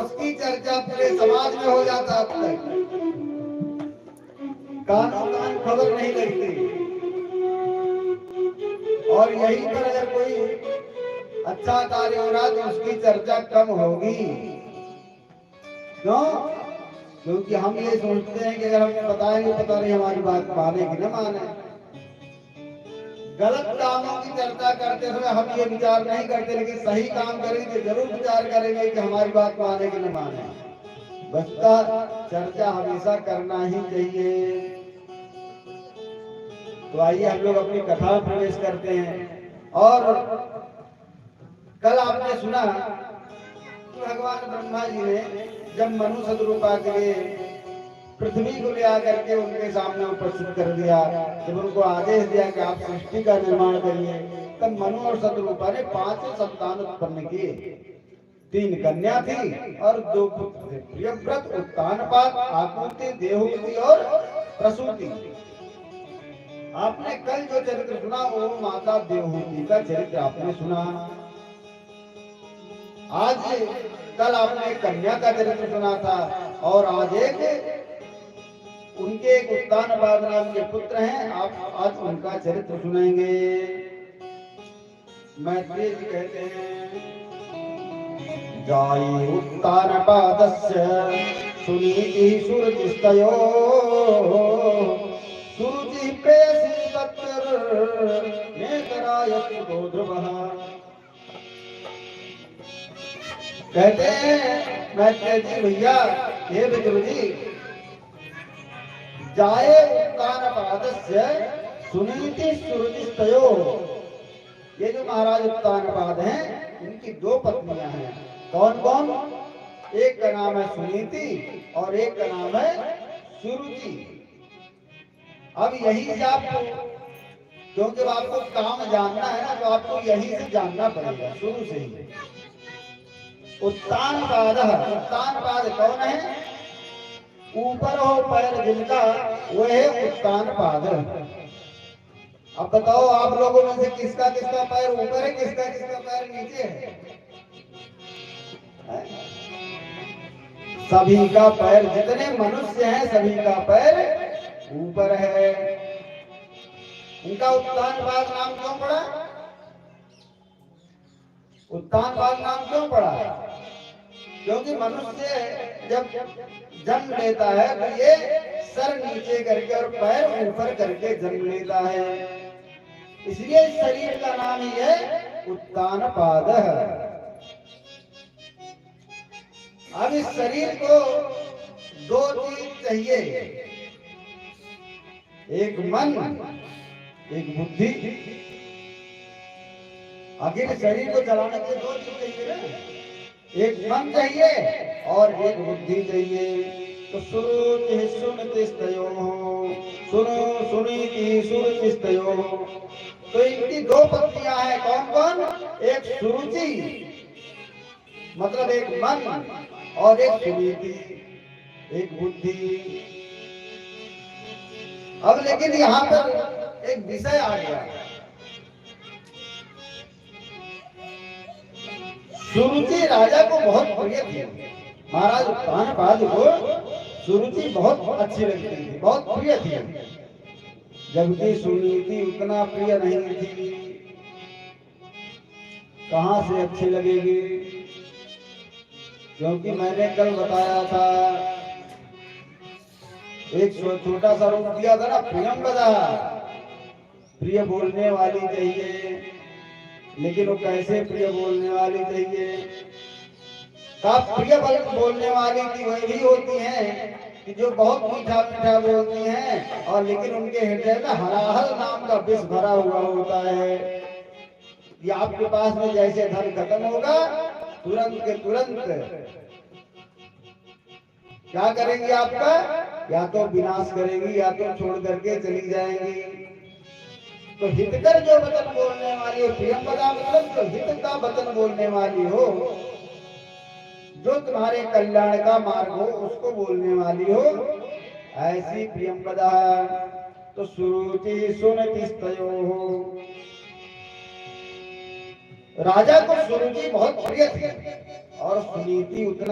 उसकी चर्चा पूरे समाज में हो जाता। अब तक कान खबर नहीं लगती। और यहीं पर अगर कोई अच्छा कार्य हो रहा तो उसकी चर्चा कम होगी। क्यों? क्योंकि हम ये सोचते हैं कि अगर हम बताएंगे पता नहीं हमारी बात माने कि न माने। गलत कामों की चर्चा करते समय हम ये विचार नहीं करते, लेकिन सही काम करेंगे जरूर विचार करेंगे कि हमारी बात माने कि न माने। बस का चर्चा हमेशा करना ही चाहिए। तो आइए हम लोग अपनी कथा में प्रवेश करते हैं। और कल आपने सुना भगवान ब्रह्मा जी ने जब मनु सदरूपा के लिए पृथ्वी को ले आकर के उनके सामने उपस्थित कर दिया, जब उनको आदेश दिया कि आप सृष्टि का निर्माण करिए, तब मनु और सदरूपा ने 5 संतान उत्पन्न किए। 3 कन्या थी और 2 पुत्र थे, प्रियव्रत, उत्तानपाद, आकुति, देवहूति और प्रसूति। आपने कल जो चरित्र सुना वो माता देवहूति का चरित्र आपने सुना। आज कल आपने कन्या का चरित्र सुना था और आज उनके एक उत्तानपाद नाम के पुत्र हैं, आप आज उनका चरित्र सुनेंगे। मैत्रेय जी कहते हैं, जाई उत्तानपादस्य सुनीति सुरजिस्तयो सुरुचि प्रेयसी तत्र नेतरायत गोध्रुवः। कहते हैं मैत्रेय जी, भैया हे विदुर जी, जाए उत्तानपादस्य सुनीति सुरुचिस्तयो। ये जो महाराज उत्तानपाद हैं इनकी 2 पत्नियां हैं। कौन कौन? एक का नाम है सुनीति और एक का नाम है सुरुचि। अब यही से आपको, क्योंकि आपको काम जानना है ना, तो आपको यही से जानना पड़ेगा शुरू से ही। उत्तानपाद, उत्तानपाद कौन है? ऊपर हो पैर जिनका वो है उत्तानपाद। अब बताओ आप लोगों में से किसका किसका पैर ऊपर है, किसका किसका पैर नीचे है? सभी का पैर, जितने मनुष्य हैं सभी का पैर ऊपर है। इनका उत्तानपाद नाम क्यों पड़ा? उत्तानपाद नाम क्यों पड़ा? क्योंकि मनुष्य जब जन्म लेता है तो ये सर नीचे करके और पैर ऊपर करके जन्म लेता है, इसलिए इस शरीर का नाम ही है उत्तानपाद। अब इस शरीर को 2 चीज चाहिए, एक मन एक बुद्धि। आखिर शरीर को चलाने के 2 चीज चाहिए ना, एक मन चाहिए और एक बुद्धि चाहिए। तो सुरुचि सुनीतिस्तयो, सुनो सुनीति सुरुचिस्तयो। तो इनकी 2 पत्नियां हैं। कौन कौन? एक सुरुचि मतलब एक मन और एक सुनीति एक बुद्धि। अब लेकिन यहाँ पर एक विषय आ गया। सुरुचि राजा को बहुत प्रिय थी। महाराज उत्तानपाद को सुरुचि बहुत अच्छी लगती थी, बहुत प्रिय थी, जबकि सुनीति उतना प्रिय नहीं थी। कहां से अच्छी लगेगी? क्योंकि मैंने कल बताया था, एक छोटा सा रूप दिया था ना, प्रियंवदा, प्रिय बोलने वाली चाहिए। लेकिन वो कैसे प्रिय बोलने वाली चाहिए? प्रिय बोलने वाली की वही होती हैं कि जो बहुत मीठा मीठा बोलती हैं और लेकिन उनके हृदय में हलाहल नाम का विष भरा हुआ होता है। ये आपके पास में जैसे धन खत्म होगा तुरंत के तुरंत क्या करेंगी? आपका या तो विनाश करेंगी या तो छोड़ करके चली जाएंगी। तो हितकर जो वचन बोलने वाली हो, प्रियंवदा मतलब जो हित का वचन बोलने वाली हो, जो तुम्हारे कल्याण का मार्ग हो उसको बोलने वाली हो, ऐसी प्रियंवदा। तो सुरुचि सुनीतिस्तयो, राजा को सुरुचि बहुत प्रिय थी और सुनीति उतना